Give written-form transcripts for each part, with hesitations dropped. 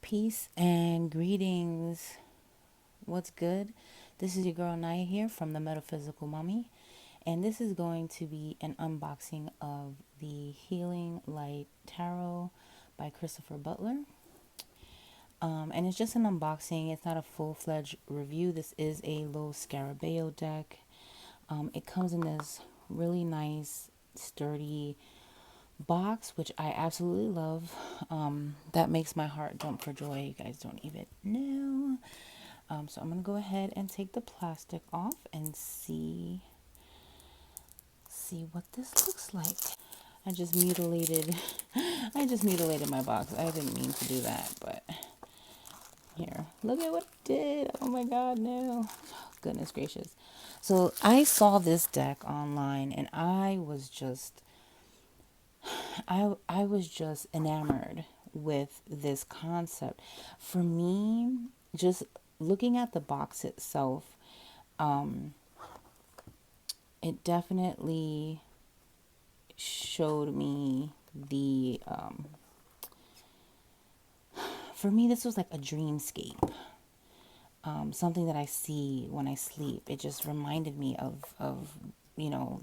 Peace and greetings. What's good? This is your girl Naya here from the Metaphysical Mummy, and this is going to be an unboxing of the Healing Light Tarot by Christopher Butler. And it's just an unboxing. It's not a full-fledged review. This is a little Scarabeo deck. It comes in this really nice, sturdy box, which I absolutely love. That makes my heart jump for joy. You guys don't even know. So I'm gonna go ahead and take the plastic off and see what this looks like. I just mutilated my box. I didn't mean to do that, but here, look at what I did. Oh my god, no. Goodness gracious. So I saw this deck online and I was just enamored with this concept. For me, just looking at the box itself, it definitely showed me for me, this was like a dreamscape. Something that I see when I sleep. It just reminded me of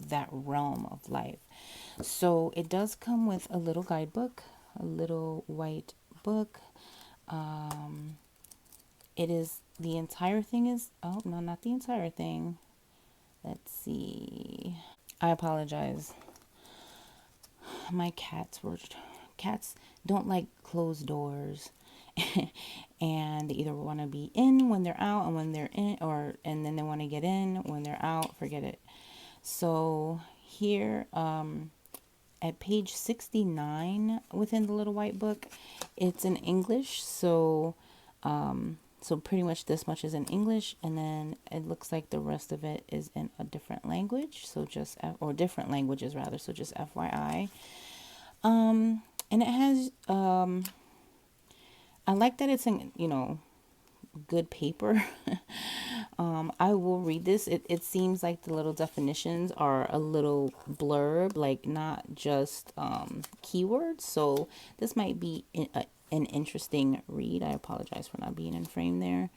that realm of life. So it does come with a little guidebook, a little white book. It is, the entire thing is, oh no, not the entire thing. Let's see. I apologize. My cats don't like closed doors. And they either want to be in when they're out, and when they're in, and then they want to get in when they're out. Forget it. So here, at page 69 within the little white book, it's in English. So pretty much this much is in English, and then it looks like the rest of it is in a different language. So just, or different languages rather. So just FYI. And it has, I like that it's in, good paper. I will read this. It seems like the little definitions are a little blurb, like not just keywords. So this might be an interesting read. I apologize for not being in frame there.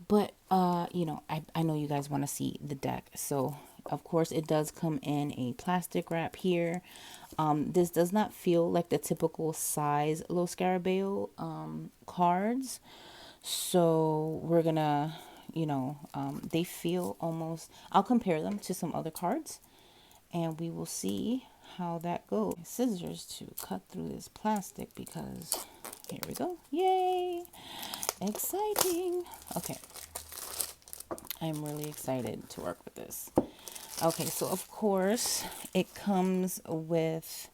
But, I know you guys want to see the deck. So, of course, it does come in a plastic wrap here. This does not feel like the typical size Los Scarabeo cards. So, we're going to, they feel almost, I'll compare them to some other cards. And we will see how that goes. Scissors to cut through this plastic because, here we go. Yay! Exciting. Okay. I'm really excited to work with this. Okay, so of course it comes with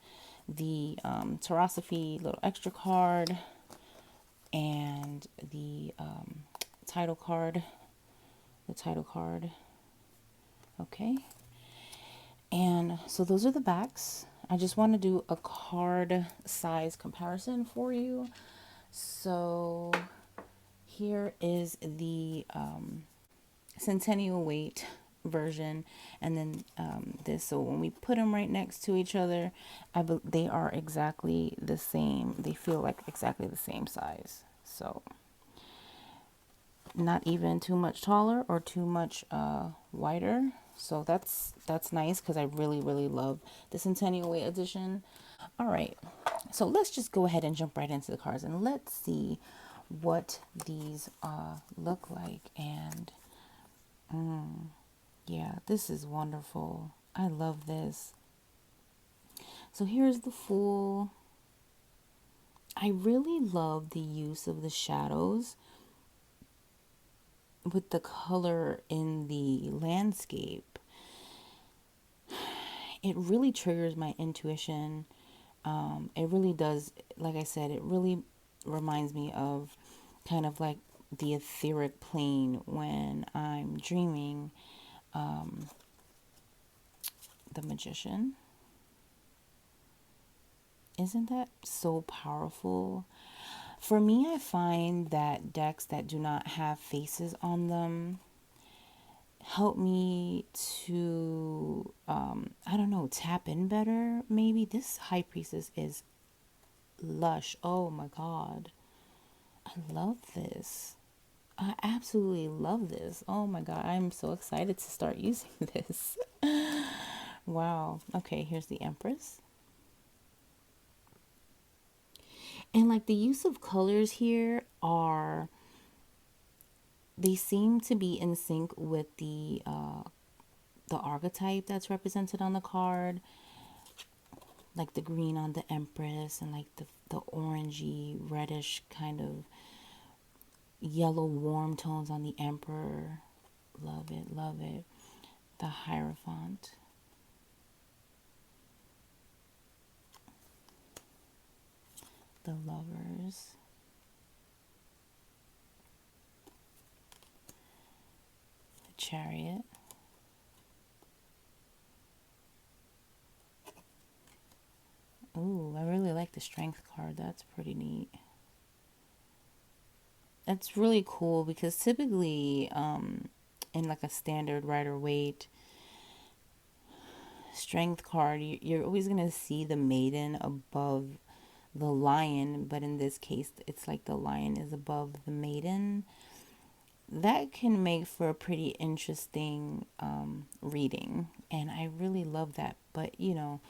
the Tarosophy little extra card and the title card. Okay. And so those are the backs. I just want to do a card size comparison for you. So here is the centennial weight version, and then this. So when we put them right next to each other, they are exactly the same. They feel like exactly the same size. So not even too much taller or too much wider. So that's nice because I really love the centennial weight edition. All right, so let's just go ahead and jump right into the cards and let's see what these look like. And yeah, this is wonderful. I love this. So here's the Fool. I really love the use of the shadows with the color in the landscape. It really triggers my intuition. It really does. Like I said, it really reminds me of kind of like the etheric plane when I'm dreaming. The Magician. Isn't that so powerful? For me, I find that decks that do not have faces on them, help me to, I don't know, tap in better. Maybe this high priestess is lush. Oh my God. I love this. I absolutely love this. Oh my God. I'm so excited to start using this. Wow. Okay, here's the Empress. And like the use of colors here are, they seem to be in sync with the archetype that's represented on the card, like the green on the Empress and like the orangey reddish kind of yellow warm tones on the Emperor. Love it, love it. The Hierophant, the Lovers, the Chariot, ooh, I really like the Strength card. That's pretty neat. That's really cool because typically, in like a standard Rider Waite Strength card, you're always gonna see the Maiden above the Lion, but in this case, it's like the Lion is above the Maiden. That can make for a pretty interesting reading, and I really love that. But in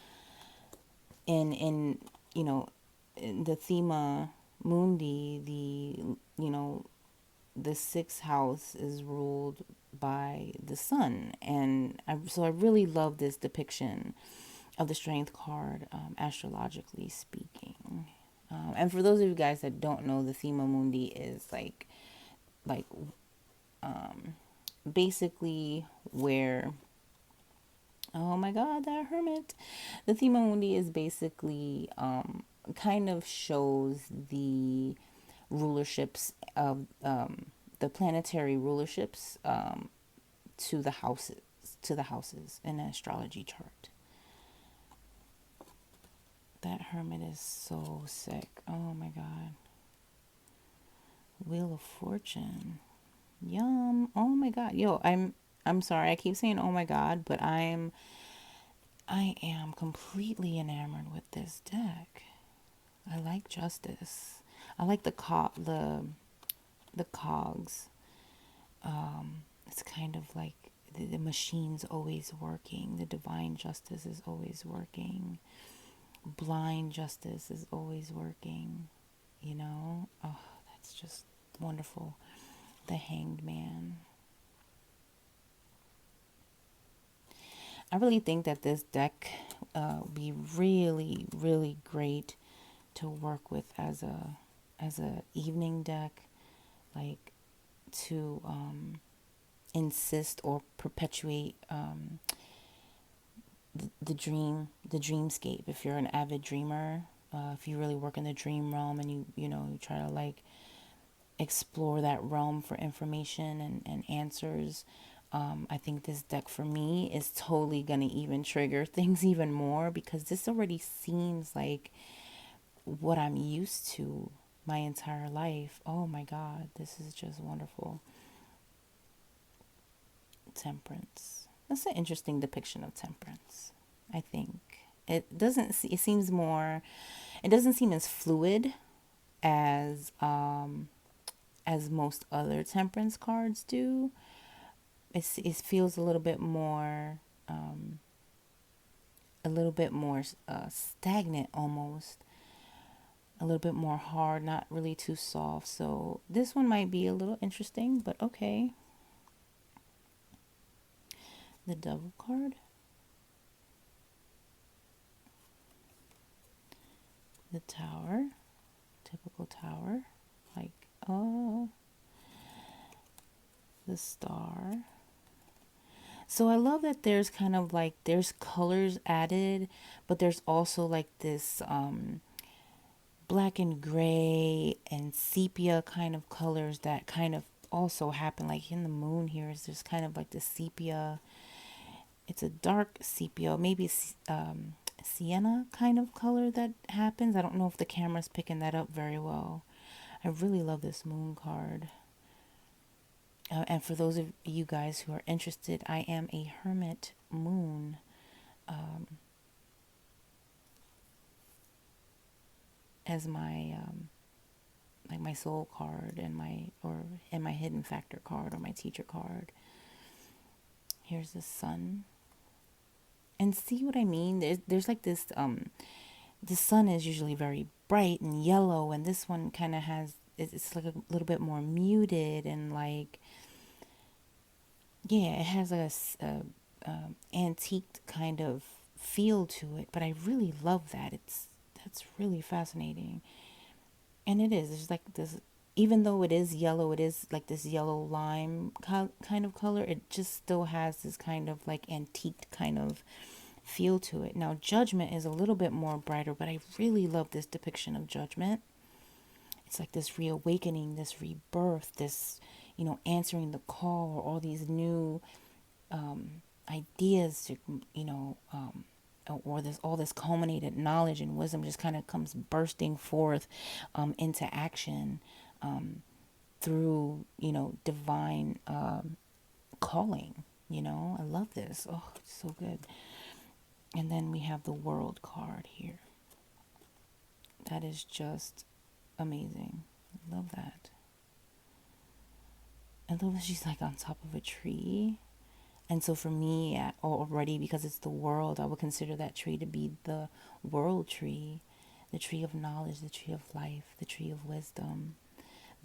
you know in the Thema Mundi, the sixth house is ruled by the sun, and so I really love this depiction of the Strength card, astrologically speaking. And for those of you guys that don't know, the Thema Mundi is like basically where, oh my God, that Hermit. The Thema Mundi is basically kind of shows the rulerships of the planetary rulerships to the houses in an astrology chart. That Hermit is so sick. Oh my God. Wheel of Fortune. Yum. Oh my God. Yo, I'm sorry. I keep saying oh my God, but I am completely enamored with this deck. I like Justice. I like the cogs. It's kind of like the machine's always working. The divine justice is always working. Blind justice is always working. Oh, that's just wonderful. The Hanged Man. I really think that this deck would be really, really great to work with as a evening deck, like to insist or perpetuate the dreamscape. If you're an avid dreamer, if you really work in the dream realm and you try to like explore that realm for information and answers, I think this deck for me is totally gonna even trigger things even more, because this already seems like what I'm used to my entire life. Oh my God, this is just wonderful. Temperance. That's an interesting depiction of temperance. I think it seems more. It doesn't seem as fluid as most other temperance cards do. It feels a little bit more stagnant, almost a little bit more hard, not really too soft. So this one might be a little interesting, but okay. The Devil card. The Tower. Typical Tower. Like, oh. The Star. So I love that there's kind of like, there's colors added, but there's also like this black and gray and sepia kind of colors that kind of also happen. Like in the moon here is just kind of like the sepia. It's a dark sepia, maybe sienna kind of color that happens. I don't know if the camera's picking that up very well. I really love this moon card. And for those of you guys who are interested, I am a hermit moon. As my like my soul card and my hidden factor card or my teacher card. Here's the sun. And see what I mean? There's like this the sun is usually very bright and yellow, and this one kind of has it's like a little bit more muted, and like, yeah, it has a antique kind of feel to it, but I really love that. That's really fascinating. And it is. There's like this, even though it is yellow, it is like this yellow lime kind of color. It just still has this kind of like antique kind of feel to it. Now, Judgment is a little bit more brighter, but I really love this depiction of Judgment. It's like this reawakening, this rebirth, this, answering the call, or all these new ideas to, or this all this culminated knowledge and wisdom just kind of comes bursting forth into action through divine calling. I love this. Oh, it's so good. And then we have the World card here. That is just amazing. I love that. I love that she's like on top of a tree. And so for me already, because it's the world, I would consider that tree to be the world tree, the tree of knowledge, the tree of life, the tree of wisdom,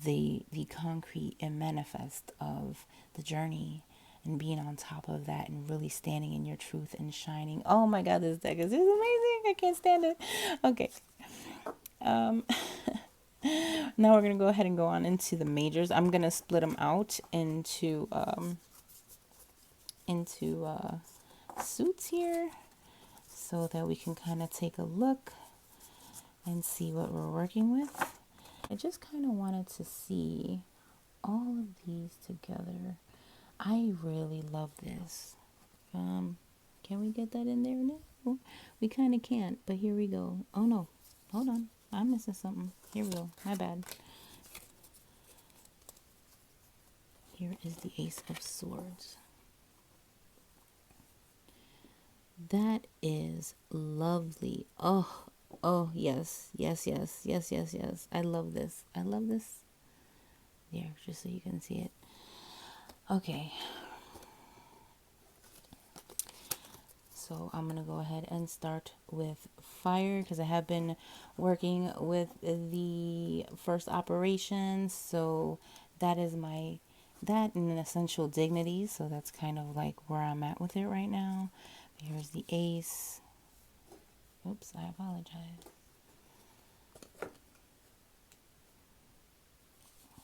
the concrete and manifest of the journey, and being on top of that and really standing in your truth and shining. Oh my God, this deck is amazing. I can't stand it. Okay. Now we're going to go ahead and go on into the majors. I'm going to split them out into suits here so that we can kind of take a look and see what we're working with. I just kind of wanted to see all of these together. I really love this. Can we get that in there now? We kind of can't, but here we go. Oh no, hold on. I'm missing something. Here we go. My bad. Here is the Ace of Swords. That is lovely. Oh, yes. I love this. There, just so you can see it. Okay. So I'm going to go ahead and start with fire, because I have been working with the first operation. So that is that and an essential dignity. So that's kind of like where I'm at with it right now. Here's the ace. Oops, I apologize.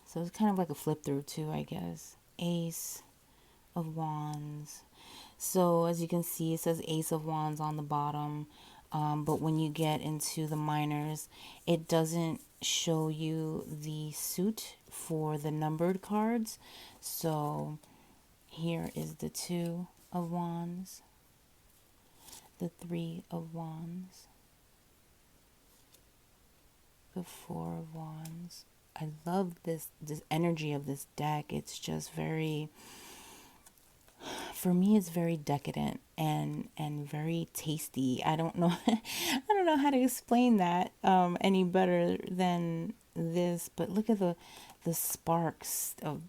So it's kind of like a flip through too, I guess. Ace of Wands. So as you can see, it says Ace of Wands on the bottom. But when you get into the minors, it doesn't show you the suit for the numbered cards. So here is the Two of Wands, the Three of Wands, the Four of Wands. I love this energy of this deck. It's just very, for me, it's very decadent and very tasty. I don't know I don't know how to explain that any better than this, but look at the sparks of,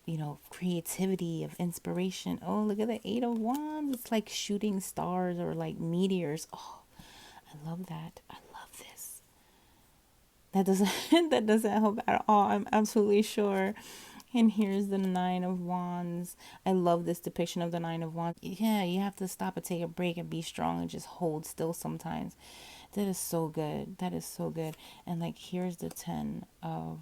creativity, of inspiration. Oh, look at the Eight of Wands. It's like shooting stars or like meteors. Oh, I love that. I love this. That doesn't that doesn't help at all, I'm absolutely sure. And here's the Nine of Wands. I love this depiction of the Nine of Wands. Yeah, you have to stop and take a break and be strong and just hold still sometimes. That is so good. That is so good. And like, here's the Ten of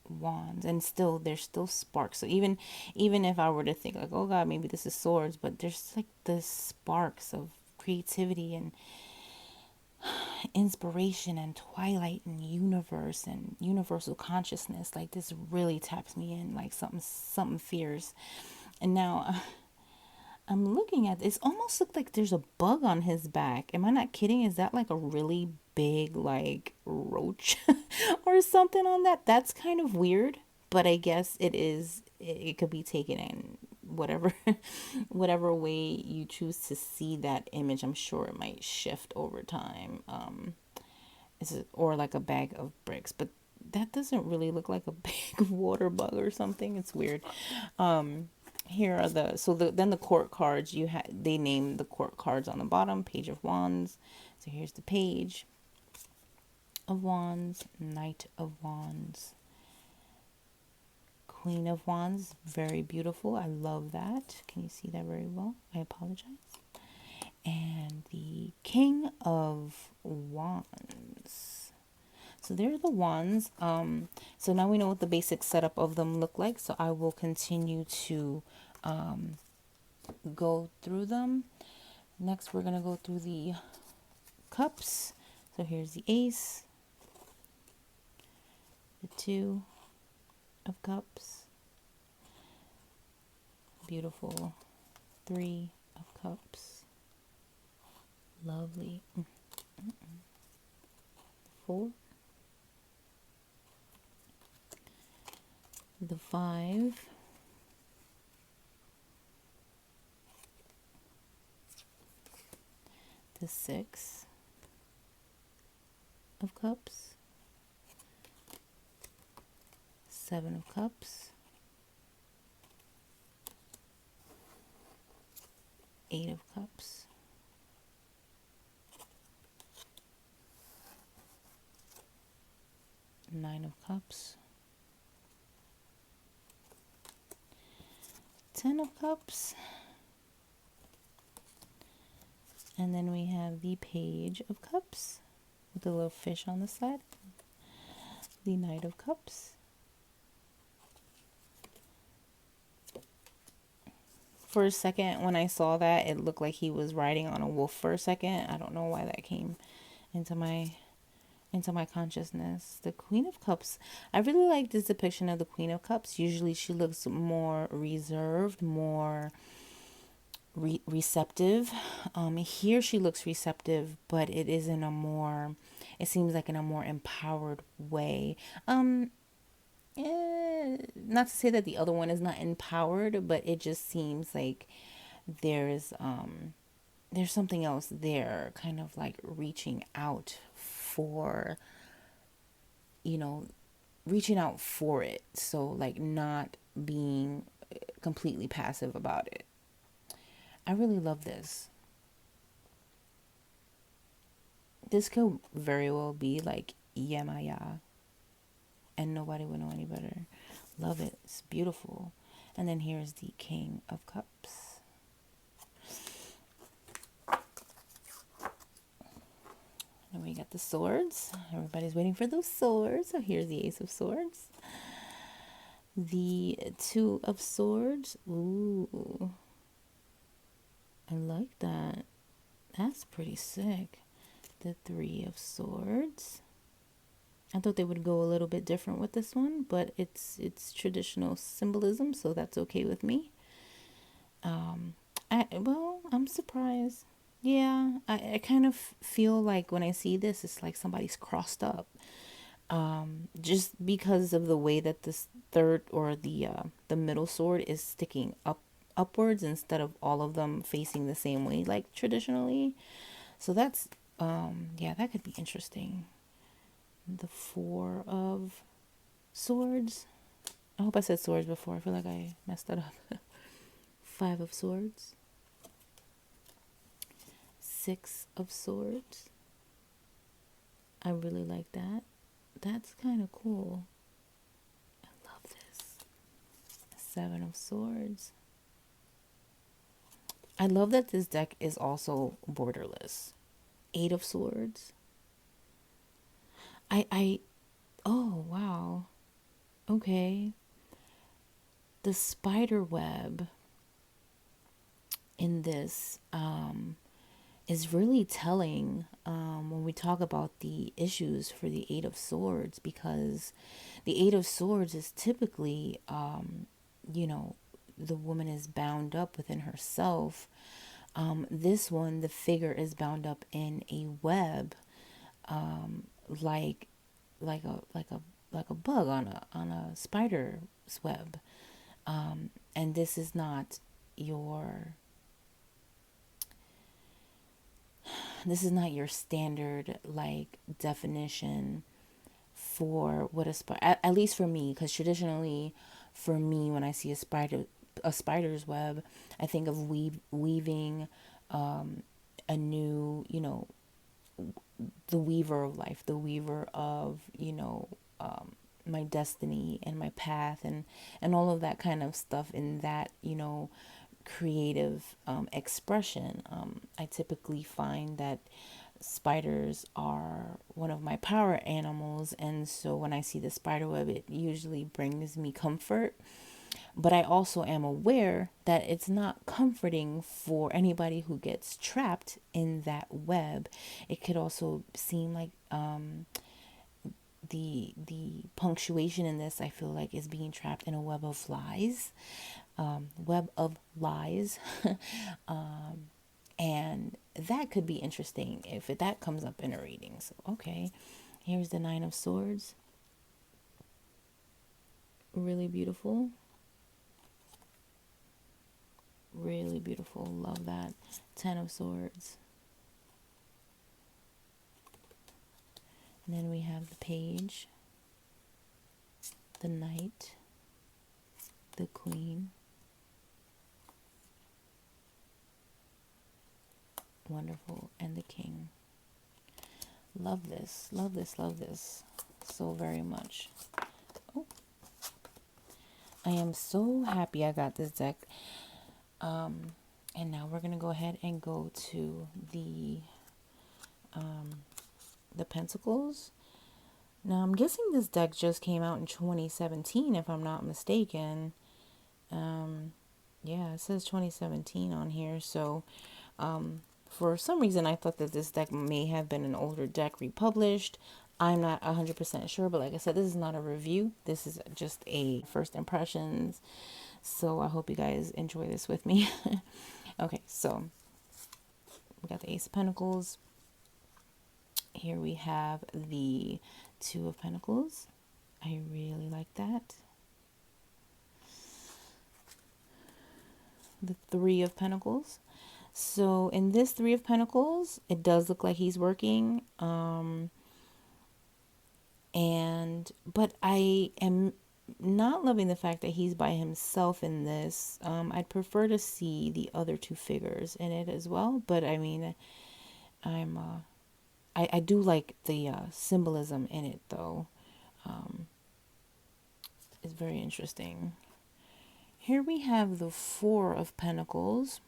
Wands, and still there's still sparks. So even if I were to think like, oh God, maybe this is swords, but there's like the sparks of creativity and inspiration and twilight and universe and universal consciousness. Like, this really taps me in like something fierce. And now I'm looking at this. Almost looked like there's a bug on his back. Am I not kidding? Is that like a really big like roach or something on that? That's kind of weird, but I guess it is it could be taken in whatever whatever way you choose to see that image. I'm sure it might shift over time. Or like a bag of bricks, but that doesn't really look like a big water bug or something. It's weird. Here are then the court cards. They name the court cards on the bottom. Page of Wands. So here's the Page of Wands, Knight of Wands, Queen of Wands. Very beautiful. I love that. Can you see that very well? I apologize. And the King of Wands. So there's the wands. So now we know what the basic setup of them look like. So I will continue to go through them. Next, we're going to go through the cups. So here's the Ace, the Two of Cups, beautiful Three of Cups, lovely, 4, the 5, the 6 of Cups, 7 of Cups, 8 of Cups, 9 of Cups, 10 of Cups, and then we have the Page of Cups with the little fish on the side, the Knight of Cups, for a second when I saw that, it looked like he was riding on a wolf for a second. I don't know why that came into my consciousness. The Queen of Cups. I really like this depiction of the Queen of Cups. Usually she looks more reserved, more receptive. Here she looks receptive, but it is in a more, it seems like in a more empowered way. Not to say that the other one is not empowered, but it just seems like there's something else there, kind of like reaching out for, reaching out for it. So like not being completely passive about it. I really love this. This could very well be like Yemaya, and nobody would know any better. Love it. It's beautiful. And then here's the King of Cups. And we got the swords. Everybody's waiting for those swords. So here's the Ace of Swords. The Two of Swords. Ooh. I like that. That's pretty sick. The Three of Swords. I thought they would go a little bit different with this one, but it's traditional symbolism, so that's okay with me. I'm surprised. Yeah, I kind of feel like when I see this, it's like somebody's crossed up. Just because of the way that this third or the middle sword is sticking upwards instead of all of them facing the same way like traditionally. So that's yeah, that could be interesting. The Four of Swords. I hope I said swords before. I feel like I messed that up. Five of Swords. Six of Swords. I really like that. That's kind of cool. I love this. Seven of Swords. I love that this deck is also borderless. Eight of Swords. Oh, wow. Okay. The spider web in this is really telling when we talk about the issues for the Eight of Swords, because the Eight of Swords is typically, the woman is bound up within herself. This one, the figure is bound up in a web, like a bug on a spider's web. And this is not your standard like definition for what a spider, at least for me, because traditionally for me, when I see a spider's web, I think of weaving a new, the weaver of life, the weaver of, my destiny and my path, and all of that kind of stuff in that, creative expression. I typically find that spiders are one of my power animals, and so when I see the spider web, it usually brings me comfort. But I also am aware that it's not comforting for anybody who gets trapped in that web. It could also seem like the punctuation in this, I feel like, is being trapped in a web of lies. Web of lies. And that could be interesting if that comes up in a reading. So, okay, here's the Nine of Swords. Really beautiful. Really beautiful. Love that. Ten of Swords. And then we have the Page, the Knight, the Queen. Wonderful. And the King. Love this. Love this. Love this so very much. Oh, I am so happy I got this deck. And now we're going to go ahead and go to the Pentacles. Now, I'm guessing this deck just came out in 2017, if I'm not mistaken. Yeah, it says 2017 on here. So, for some reason, I thought that this deck may have been an older deck republished. I'm not 100% sure, but like I said, this is not a review. This is just a first impressions. So I hope you guys enjoy this with me. Okay, so we got the Ace of Pentacles. Here we have the Two of Pentacles. I really like that. The Three of Pentacles. So in this Three of Pentacles, it does look like he's working. But I am not loving the fact that he's by himself in this. I'd prefer to see the other two figures in it as well. But I mean, I do like the symbolism in it, though. It's very interesting. Here we have the Four of Pentacles.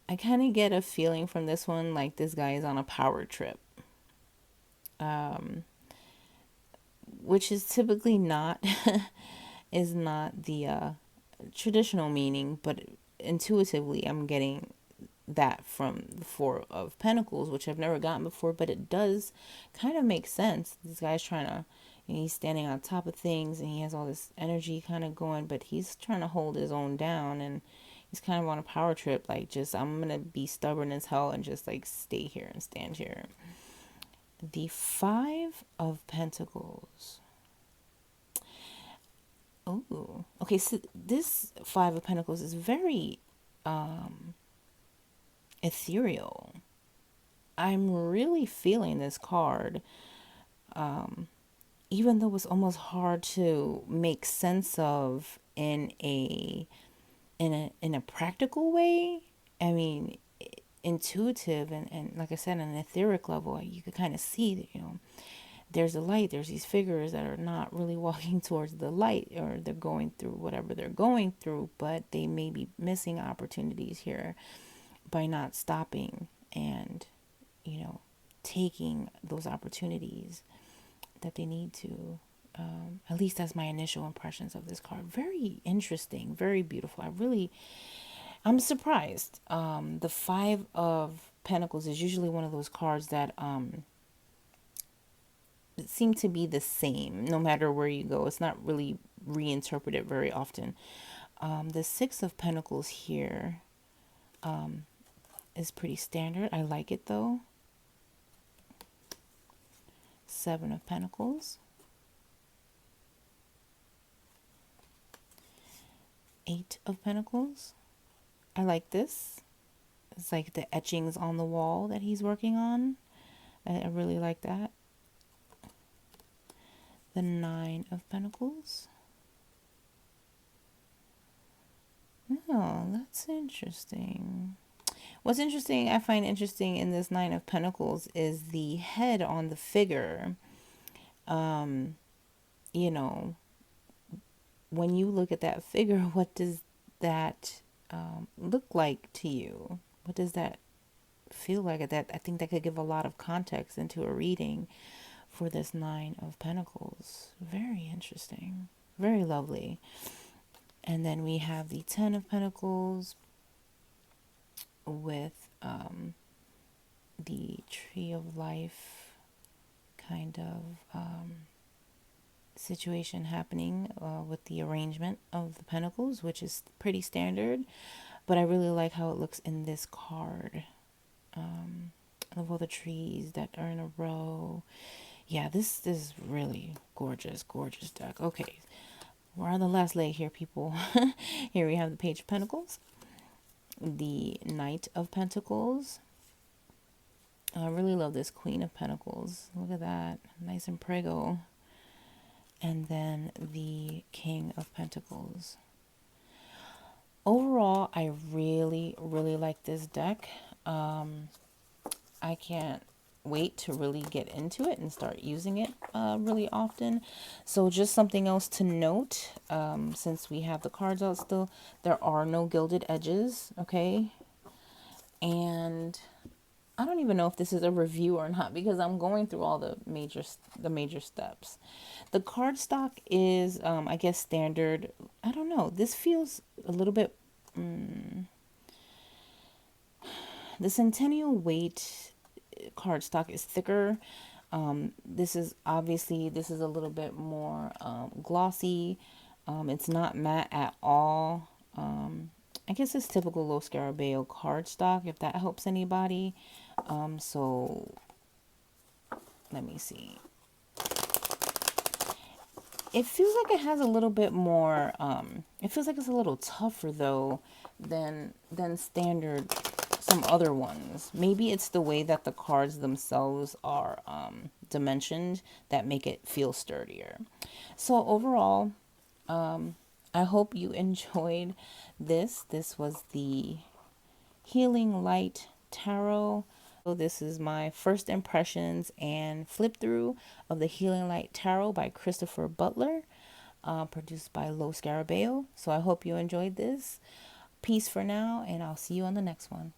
I kind of get a feeling from this one like this guy is on a power trip. Which is typically not is not the traditional meaning, but intuitively I'm getting that from the Four of Pentacles, which I've never gotten before, but it does kind of make sense. This guy's trying to, he's standing on top of things and he has all this energy kind of going, but he's trying to hold his own down, and he's kind of on a power trip, like, just, I'm gonna be stubborn as hell and just like stay here and stand here. The Five of Pentacles. Oh, okay. So this Five of Pentacles is very ethereal. I'm really feeling this card, even though it's almost hard to make sense of in a practical way. I mean, intuitive and like I said, on an etheric level, you could kind of see that, there's a light, there's these figures that are not really walking towards the light, or they're going through whatever they're going through, but they may be missing opportunities here by not stopping and, taking those opportunities that they need to. At least that's my initial impressions of this card. Very interesting, very beautiful. I'm surprised. The Five of Pentacles is usually one of those cards that seem to be the same no matter where you go. It's not really reinterpreted very often. The Six of Pentacles here is pretty standard. I like it though. Seven of Pentacles. Eight of Pentacles. I like this. It's like the etchings on the wall that he's working on. I really like that. The Nine of Pentacles. Oh, that's interesting. What's interesting, I find interesting in this Nine of Pentacles is the head on the figure. You know, when you look at that figure, what does that look like to you? What does that feel like? That I think that could give a lot of context into a reading for this Nine of Pentacles. Very interesting. Very lovely. And then we have the Ten of Pentacles with the Tree of Life kind of situation happening with the arrangement of the Pentacles, which is pretty standard. But I really like how it looks in this card. Of all the trees that are in a row. Yeah, this is really gorgeous, gorgeous deck. Okay, we're on the last leg here, people. Here we have the Page of Pentacles, the Knight of Pentacles. I really love this Queen of Pentacles. Look at that, nice and prego. And then the King of Pentacles. Overall, I really, really like this deck. I can't wait to really get into it and start using it really often. So just something else to note, since we have the cards out still, there are no gilded edges, okay? And I don't even know if this is a review or not because I'm going through all the major steps. The card stock is, I guess, standard. I don't know. This feels a little bit... the Centennial Weight cardstock is thicker. This is obviously, this is a little bit more glossy. It's not matte at all. I guess it's typical Lo Scarabeo cardstock, if that helps anybody. So let me see. It feels like it has a little bit more, it feels like it's a little tougher though than standard some other ones. Maybe it's the way that the cards themselves are dimensioned that make it feel sturdier. So overall, I hope you enjoyed this. This was the Healing Light Tarot. So this is my first impressions and flip through of the Healing Light Tarot by Christopher Butler, produced by Lo Scarabeo. So I hope you enjoyed this. Peace for now, and I'll see you on the next one.